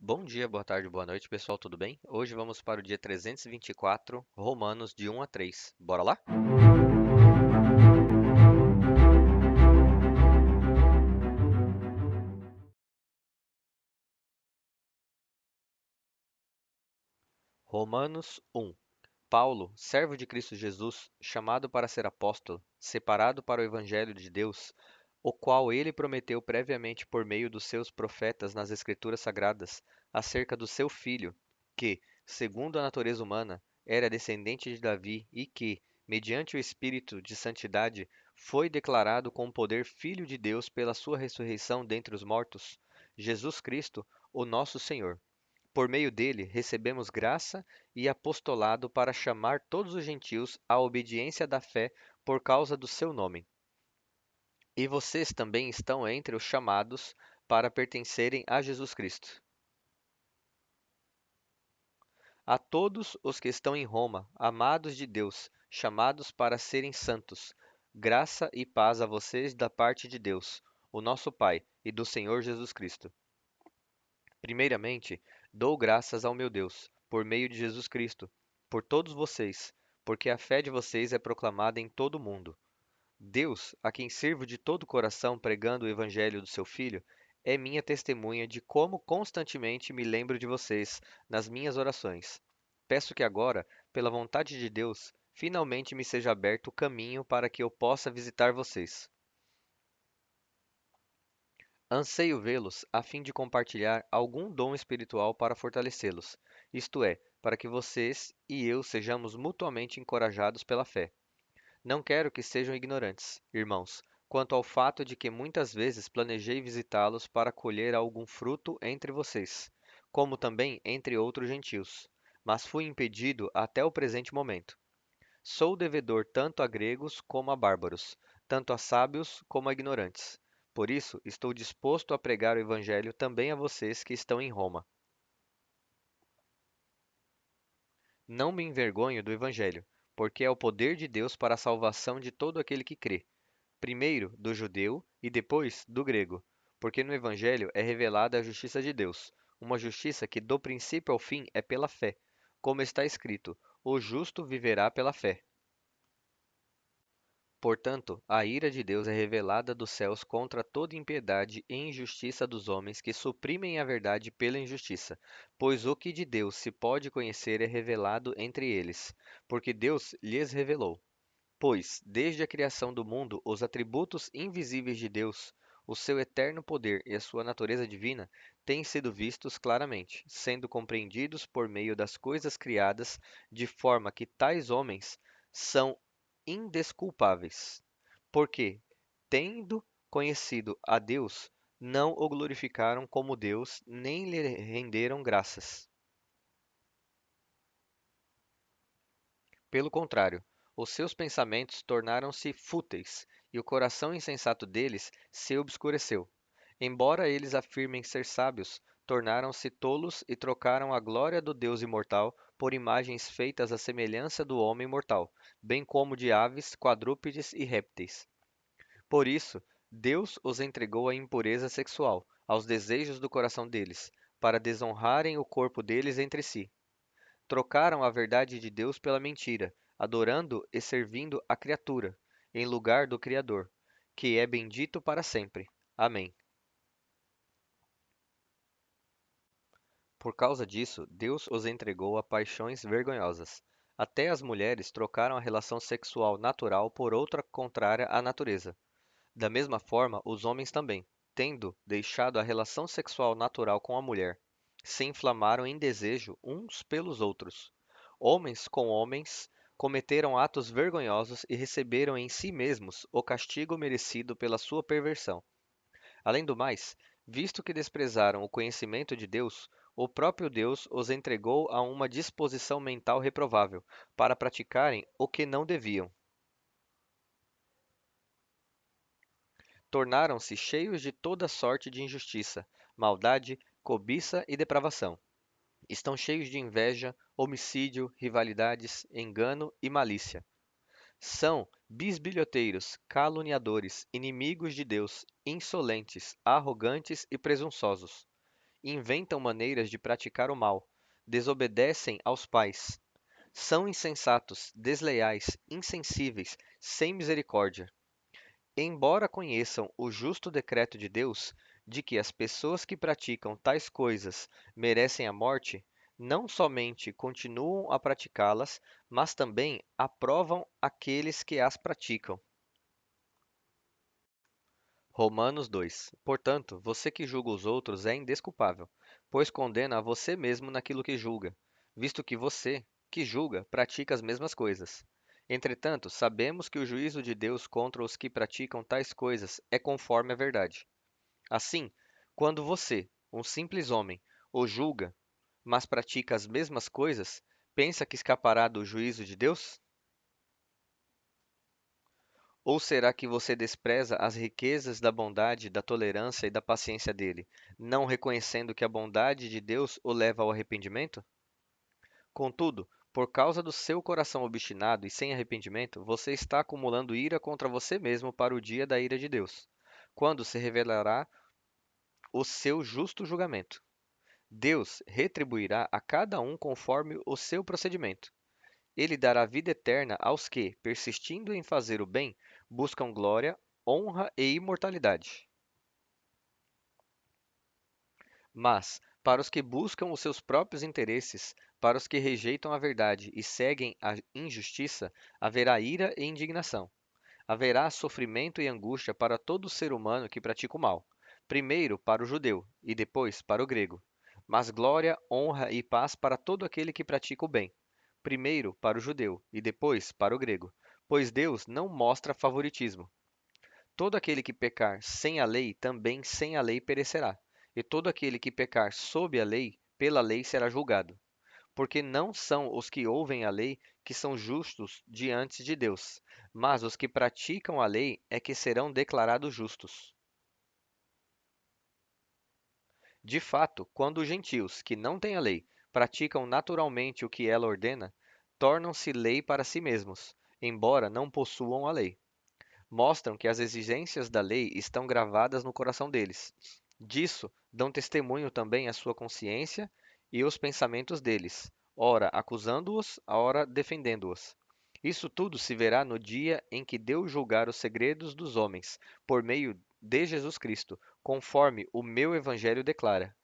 Bom dia, boa tarde, boa noite, pessoal, tudo bem? Hoje vamos para o dia 324, Romanos de 1 a 3. Bora lá? Romanos 1. Paulo, servo de Cristo Jesus, chamado para ser apóstolo, separado para o evangelho de Deus, o qual ele prometeu previamente por meio dos seus profetas nas Escrituras Sagradas, acerca do seu filho, que, segundo a natureza humana, era descendente de Davi e que, mediante o Espírito de santidade, foi declarado com poder Filho de Deus pela sua ressurreição dentre os mortos, Jesus Cristo, o nosso Senhor. Por meio dele, recebemos graça e apostolado para chamar todos os gentios à obediência da fé por causa do seu nome. E vocês também estão entre os chamados para pertencerem a Jesus Cristo. A todos os que estão em Roma, amados de Deus, chamados para serem santos, graça e paz a vocês da parte de Deus, o nosso Pai, e do Senhor Jesus Cristo. Primeiramente, dou graças ao meu Deus, por meio de Jesus Cristo, por todos vocês, porque a fé de vocês é proclamada em todo o mundo. Deus, a quem sirvo de todo o coração pregando o evangelho do seu Filho, é minha testemunha de como constantemente me lembro de vocês nas minhas orações. Peço que agora, pela vontade de Deus, finalmente me seja aberto o caminho para que eu possa visitar vocês. Anseio vê-los a fim de compartilhar algum dom espiritual para fortalecê-los, isto é, para que vocês e eu sejamos mutuamente encorajados pela fé. Não quero que sejam ignorantes, irmãos, quanto ao fato de que muitas vezes planejei visitá-los para colher algum fruto entre vocês, como também entre outros gentios, mas fui impedido até o presente momento. Sou devedor tanto a gregos como a bárbaros, tanto a sábios como a ignorantes. Por isso, estou disposto a pregar o evangelho também a vocês que estão em Roma. Não me envergonho do evangelho, porque é o poder de Deus para a salvação de todo aquele que crê, primeiro do judeu e depois do grego, porque no evangelho é revelada a justiça de Deus, uma justiça que do princípio ao fim é pela fé, como está escrito: o justo viverá pela fé. Portanto, a ira de Deus é revelada dos céus contra toda impiedade e injustiça dos homens que suprimem a verdade pela injustiça, pois o que de Deus se pode conhecer é revelado entre eles, porque Deus lhes revelou. Pois, desde a criação do mundo, os atributos invisíveis de Deus, o seu eterno poder e a sua natureza divina, têm sido vistos claramente, sendo compreendidos por meio das coisas criadas, de forma que tais homens são indesculpáveis. Porque, tendo conhecido a Deus, não o glorificaram como Deus, nem lhe renderam graças. Pelo contrário, os seus pensamentos tornaram-se fúteis, e o coração insensato deles se obscureceu. Embora eles afirmem ser sábios, tornaram-se tolos e trocaram a glória do Deus imortal por imagens feitas à semelhança do homem mortal, bem como de aves, quadrúpedes e répteis. Por isso, Deus os entregou à impureza sexual, aos desejos do coração deles, para desonrarem o corpo deles entre si. Trocaram a verdade de Deus pela mentira, adorando e servindo a criatura, em lugar do Criador, que é bendito para sempre. Amém. Por causa disso, Deus os entregou a paixões vergonhosas. Até as mulheres trocaram a relação sexual natural por outra contrária à natureza. Da mesma forma, os homens também, tendo deixado a relação sexual natural com a mulher, se inflamaram em desejo uns pelos outros. Homens com homens cometeram atos vergonhosos e receberam em si mesmos o castigo merecido pela sua perversão. Além do mais, visto que desprezaram o conhecimento de Deus, o próprio Deus os entregou a uma disposição mental reprovável, para praticarem o que não deviam. Tornaram-se cheios de toda sorte de injustiça, maldade, cobiça e depravação. Estão cheios de inveja, homicídio, rivalidades, engano e malícia. São bisbilhoteiros, caluniadores, inimigos de Deus, insolentes, arrogantes e presunçosos. inventam maneiras de praticar o mal, desobedecem aos pais, são insensatos, desleais, insensíveis, sem misericórdia. Embora conheçam o justo decreto de Deus de que as pessoas que praticam tais coisas merecem a morte, não somente continuam a praticá-las, mas também aprovam aqueles que as praticam. Romanos 2. Portanto, você que julga os outros é indesculpável, pois condena a você mesmo naquilo que julga, visto que você, que julga, pratica as mesmas coisas. Entretanto, sabemos que o juízo de Deus contra os que praticam tais coisas é conforme a verdade. Assim, quando você, um simples homem, o julga, mas pratica as mesmas coisas, pensa que escapará do juízo de Deus? Ou será que você despreza as riquezas da bondade, da tolerância e da paciência dele, não reconhecendo que a bondade de Deus o leva ao arrependimento? Contudo, por causa do seu coração obstinado e sem arrependimento, você está acumulando ira contra você mesmo para o dia da ira de Deus, quando se revelará o seu justo julgamento. Deus retribuirá a cada um conforme o seu procedimento. Ele dará vida eterna aos que, persistindo em fazer o bem, buscam glória, honra e imortalidade. Mas, para os que buscam os seus próprios interesses, para os que rejeitam a verdade e seguem a injustiça, haverá ira e indignação. Haverá sofrimento e angústia para todo ser humano que pratica o mal, primeiro para o judeu e depois para o grego. Mas glória, honra e paz para todo aquele que pratica o bem, primeiro para o judeu e depois para o grego, pois Deus não mostra favoritismo. Todo aquele que pecar sem a lei, também sem a lei perecerá, e todo aquele que pecar sob a lei, pela lei será julgado. Porque não são os que ouvem a lei que são justos diante de Deus, mas os que praticam a lei é que serão declarados justos. De fato, quando os gentios, que não têm a lei, praticam naturalmente o que ela ordena, tornam-se lei para si mesmos, embora não possuam a lei. Mostram que as exigências da lei estão gravadas no coração deles. Disso dão testemunho também a sua consciência e os pensamentos deles, ora acusando-os, ora defendendo-os. Isso tudo se verá no dia em que Deus julgar os segredos dos homens, por meio de Jesus Cristo, conforme o meu evangelho declara.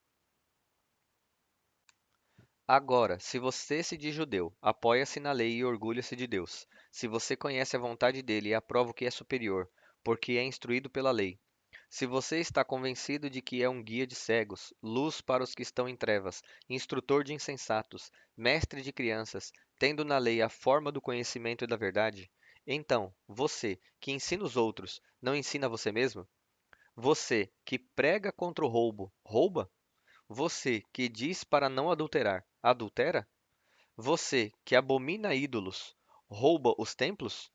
Agora, se você se diz judeu, apoia-se na lei e orgulha-se de Deus. Se você conhece a vontade dele e aprova o que é superior, porque é instruído pela lei. Se você está convencido de que é um guia de cegos, luz para os que estão em trevas, instrutor de insensatos, mestre de crianças, tendo na lei a forma do conhecimento e da verdade, então, você, que ensina os outros, não ensina você mesmo? Você, que prega contra o roubo, rouba? Você, que diz para não adulterar, adultera? Você, que abomina ídolos, rouba os templos?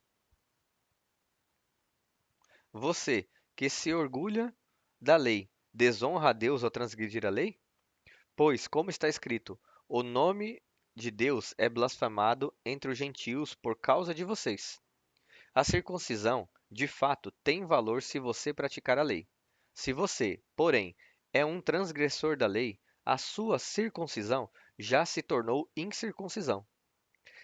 Você, que se orgulha da lei, desonra a Deus ao transgredir a lei? Pois, como está escrito, o nome de Deus é blasfemado entre os gentios por causa de vocês. A circuncisão, de fato, tem valor se você praticar a lei. Se você, porém, é um transgressor da lei, a sua circuncisão já se tornou incircuncisão.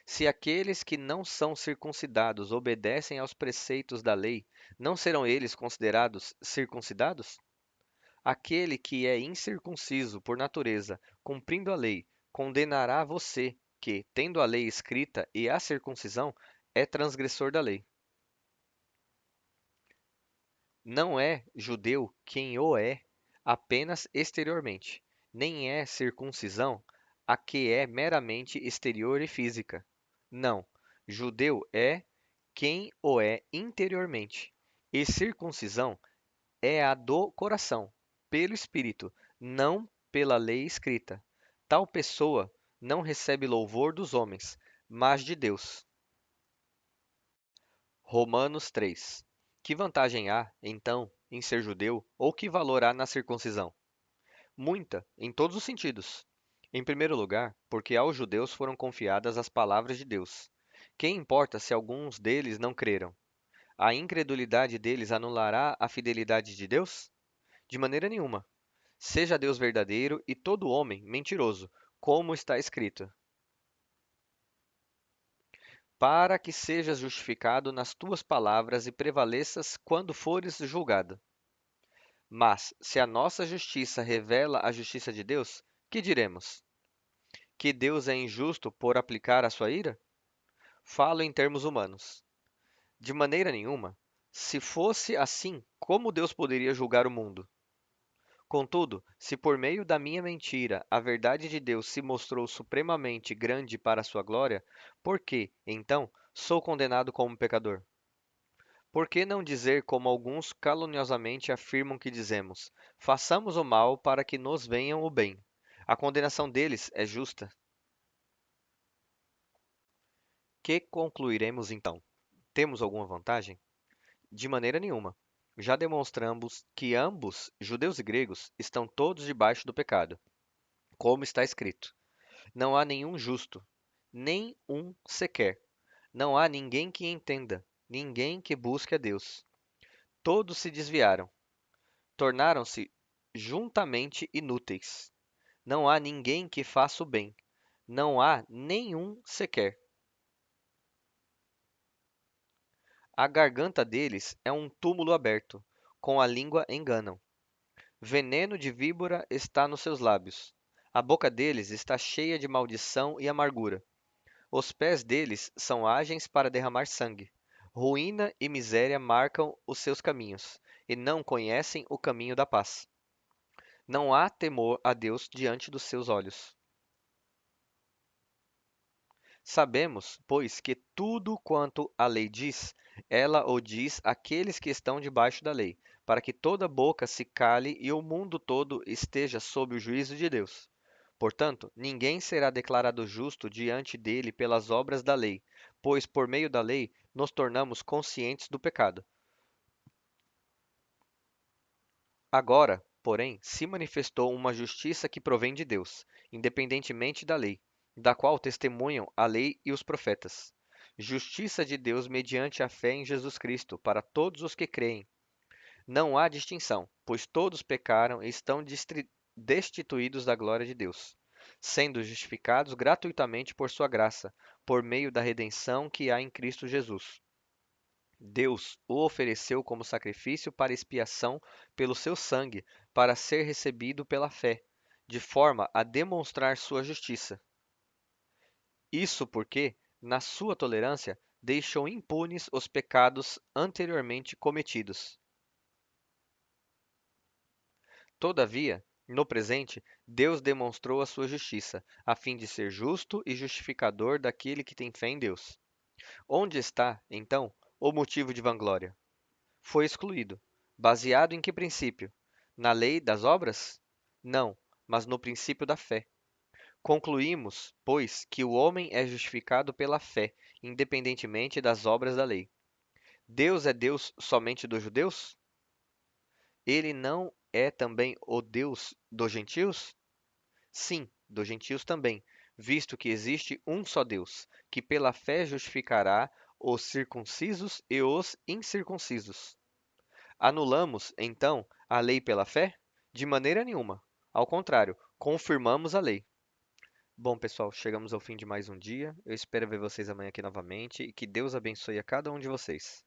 Se aqueles que não são circuncidados obedecem aos preceitos da lei, não serão eles considerados circuncidados? Aquele que é incircunciso por natureza, cumprindo a lei, condenará você, que, tendo a lei escrita e a circuncisão, é transgressor da lei. Não é judeu quem o é apenas exteriormente, nem é circuncisão a que é meramente exterior e física. Não, judeu é quem o é interiormente, e circuncisão é a do coração, pelo Espírito, não pela lei escrita. Tal pessoa não recebe louvor dos homens, mas de Deus. Romanos 3. Que vantagem há, então, em ser judeu, ou que valor há na circuncisão? Muita, em todos os sentidos. Em primeiro lugar, porque aos judeus foram confiadas as palavras de Deus. Quem importa se alguns deles não creram? A incredulidade deles anulará a fidelidade de Deus? De maneira nenhuma. Seja Deus verdadeiro e todo homem mentiroso, como está escrito: para que sejas justificado nas tuas palavras e prevaleças quando fores julgado. Mas, se a nossa justiça revela a justiça de Deus, que diremos? Que Deus é injusto por aplicar a sua ira? Falo em termos humanos. De maneira nenhuma. Se fosse assim, como Deus poderia julgar o mundo? Contudo, se por meio da minha mentira a verdade de Deus se mostrou supremamente grande para a sua glória, por que, então, sou condenado como pecador? Por que não dizer como alguns caluniosamente afirmam que dizemos: façamos o mal para que nos venha o bem? A condenação deles é justa. Que concluiremos então? Temos alguma vantagem? De maneira nenhuma. Já demonstramos que ambos, judeus e gregos, estão todos debaixo do pecado, como está escrito: não há nenhum justo, nem um sequer. Não há ninguém que entenda, ninguém que busque a Deus. Todos se desviaram, tornaram-se juntamente inúteis. Não há ninguém que faça o bem, não há nenhum sequer. A garganta deles é um túmulo aberto, com a língua enganam. Veneno de víbora está nos seus lábios. A boca deles está cheia de maldição e amargura. Os pés deles são ágeis para derramar sangue. Ruína e miséria marcam os seus caminhos, e não conhecem o caminho da paz. Não há temor a Deus diante dos seus olhos. Sabemos, pois, que tudo quanto a lei diz, ela o diz àqueles que estão debaixo da lei, para que toda boca se cale e o mundo todo esteja sob o juízo de Deus. Portanto, ninguém será declarado justo diante dele pelas obras da lei, pois por meio da lei nos tornamos conscientes do pecado. Agora, porém, se manifestou uma justiça que provém de Deus, independentemente da lei, da qual testemunham a lei e os profetas. Justiça de Deus mediante a fé em Jesus Cristo para todos os que creem. Não há distinção, pois todos pecaram e estão destituídos da glória de Deus, sendo justificados gratuitamente por sua graça, por meio da redenção que há em Cristo Jesus. Deus o ofereceu como sacrifício para expiação pelo seu sangue, para ser recebido pela fé, de forma a demonstrar sua justiça. Isso porque, na sua tolerância, deixou impunes os pecados anteriormente cometidos. Todavia, no presente, Deus demonstrou a sua justiça, a fim de ser justo e justificador daquele que tem fé em Deus. Onde está, então, o motivo de vanglória? Foi excluído. Baseado em que princípio? Na lei das obras? Não, mas no princípio da fé. Concluímos, pois, que o homem é justificado pela fé, independentemente das obras da lei. Deus é Deus somente dos judeus? Ele não é também o Deus dos gentios? Sim, dos gentios também, visto que existe um só Deus, que pela fé justificará os circuncisos e os incircuncisos. Anulamos, então, a lei pela fé? De maneira nenhuma. Ao contrário, confirmamos a lei. Bom, pessoal, chegamos ao fim de mais um dia. Eu espero ver vocês amanhã aqui novamente e que Deus abençoe a cada um de vocês.